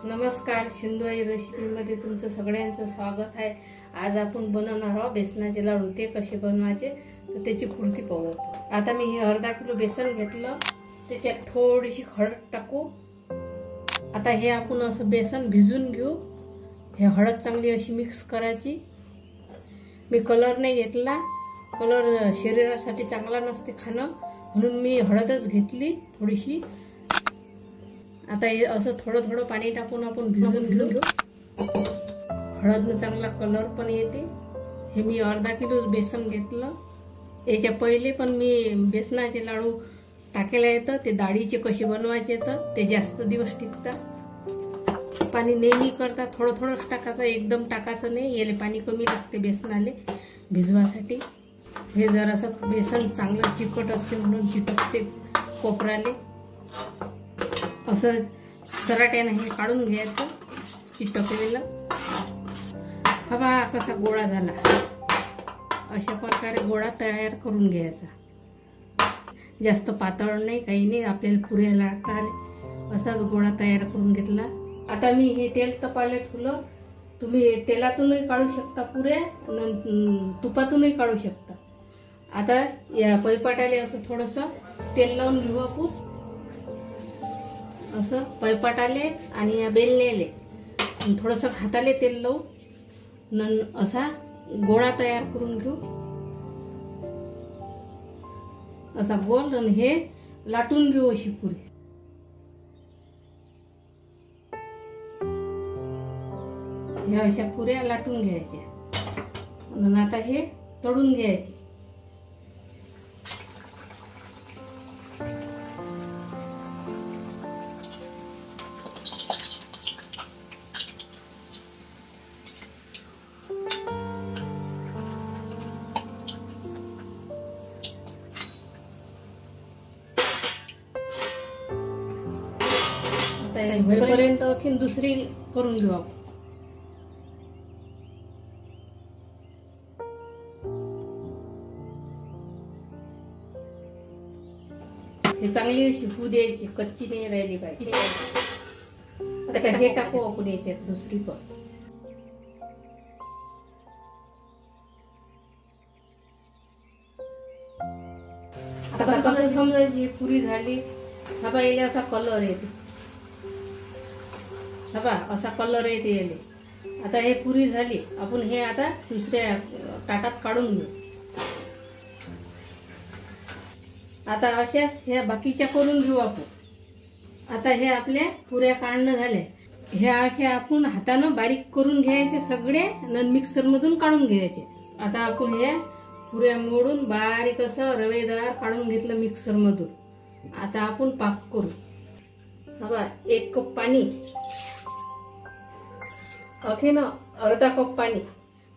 नमस्कार, सिंधुआई रेसिपीमध्ये तुमचं सगळ्यांचं स्वागत आहे। आज आपण बनवणार आहोत बेसनाचे लाडू। ते कसे बनवायचे तर त्याची कृती पाहू। आता मी हे अर्धा किलो बेसन घेतलं, त्याच्यात थोडीशी हळद टाकू। आता हे आपण असं बेसन भिजून घेऊ। हे हळद चांगली अशी मिक्स करायची। मी कलर नाही घेतला, कलर शरीरासाठी चांगला नसते खाणं, म्हणून मी हळदच घेतली थोडीशी। आता हे असं थोडं थोडं पाणी टाकून आपण भिजवून घेऊ। हळदने चांगला कलर पण येते। हे मी अर्धा किलो बेसन घेतलं। याच्या पहिले पण मी बेसनाचे लाडू टाकायला येतं, ते डाळीचे कसे बनवायचे येतं, ते जास्त दिवस टिकतात। पाणी नेहमी करता थोडं थोडंच टाकायचं, एकदम टाकायचं नाही, याले पाणी कमी लागते बेसनाले भिजवासाठी। हे जरासं बेसन चांगलं चिकट असते म्हणून चिटकते कोपराले। असं सराट्याने हे काढून घ्यायचं चिटकलेलं। हवा कसा गोळा झाला, अशा प्रकारे गोळा तयार करून घ्यायचा। जास्त पातळ नाही, काही नाही, आपल्याला पुऱ्या लाटायला असाच गोळा तयार करून घेतला। आता मी हे तेल तपायला ठेवलं। तुम्ही तेलातूनही काढू शकता पुऱ्या, तुपातूनही काढू शकता। आता या पळपाटाले असं थोडंसं तेल लावून घेऊ आपण। असं पळपाटाले आणि या बेलण्याले थोडंसं हाताले तेल लावून असा गोळा तयार करून घेऊ। असा गोल, आणि हे लाटून घेऊ अशी पुरी। ह्या अशा पुऱ्या लाटून घ्यायच्या आणि आता हे तळून घ्यायचे। होईपर्यंत आणखीन दुसरी करून घेऊ आपण। हे चांगली अशी होऊ द्यायची, कच्ची नाही राहिली पाहिजे। आता हे टाकू आपण याच्यात दुसरी पण। आता कसं समजायची ही पुरी झाली। हा बा, याला असा कलर येते, हा बा असा कलर येते याले। आता हे पुरी झाली, आपण हे आता दुसऱ्या ताटात काढून घेऊ। आता अशाच ह्या बाकीच्या करून घेऊ आपण। आता हे आपल्या पुऱ्या काढणं झाल्या। ह्या अशा आपण हातानं बारीक करून घ्यायचे सगळे, आणि मिक्सर मधून काढून घ्यायचे। आता आपण हे पुऱ्या मोडून बारीक असं रवेदार काढून घेतलं मिक्सर मधून। आता आपण पाक करू। हा, 1 कप पाणी, अखेन अर्धा कप पाणी,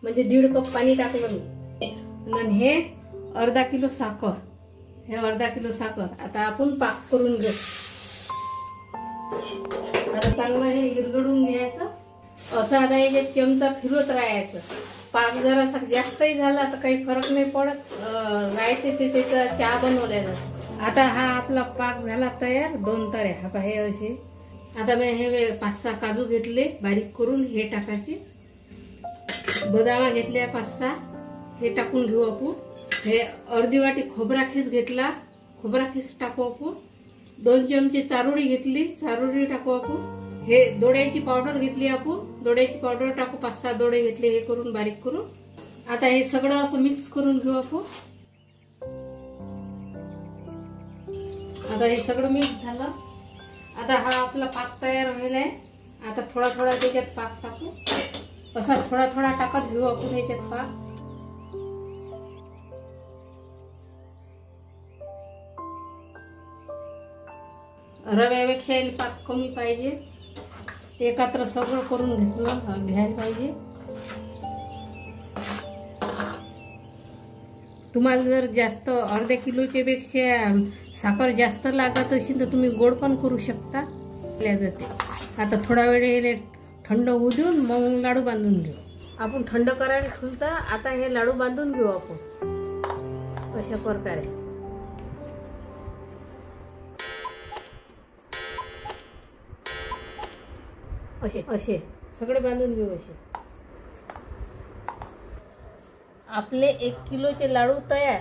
म्हणजे 1.5 कप पाणी टाकलं मी। आणि हे अर्धा किलो साखर, हे अर्धा किलो साखर। आता आपण पाक करून घेऊ। आता चांगलं हे विरघळून घ्यायचं असं। आता याच्यात चमचा फिरवत राहायचं। पाक जरा जास्तही झाला तर काही फरक नाही पडत, राहायचे ते त्याचा चहा बनवल्या जातो। आता हा आपला पाक झाला तयार। 2 तऱ्या, हा पहा हे असे। आता मी हे 5-6 काजू घेतले बारीक करून, हे टाकायचे। बदाम घेतल्या 5-6, हे टाकून घेऊ आपण। हे अर्धी वाटी खोबरा खीस घेतला, खोबरा खीस टाकू आपण। 2 चमचे चारोळी घेतली, चारोळी टाकू आपण। हे दोड्याची पावडर घेतली आपण, दोड्याची पावडर टाकू। 5-6 दोडे घेतले, हे करून बारीक करून। आता हे सगळं असं मिक्स करून घेऊ आपण। आता हे सगळं मिक्स झालं। आता हा आपला पाक तयार व्हायलाय। आता थोडा थोडा त्याच्यात पाक टाकू, असा थोडा थोडा टाकत घेऊ आपण याच्यात पाक। रव्यापेक्षा पाक कमी पाहिजे, एकत्र सगळं करून घ्यायला पाहिजे। तुम्हाला जर जास्त अर्ध्या किलोच्या पेक्षा साखर जास्त लागत असेल तर तुम्ही गोड पण करू शकता, जाते। आता थोडा वेळ थंड होऊ देऊन मग लाडू बांधून घेऊ आपण। थंड करायला ठेवता, आता हे लाडू बांधून घेऊ आपण अशा प्रकारे। असे असे सगळे बांधून घेऊ असे. आपले 1 किलोचे लाडू तयार.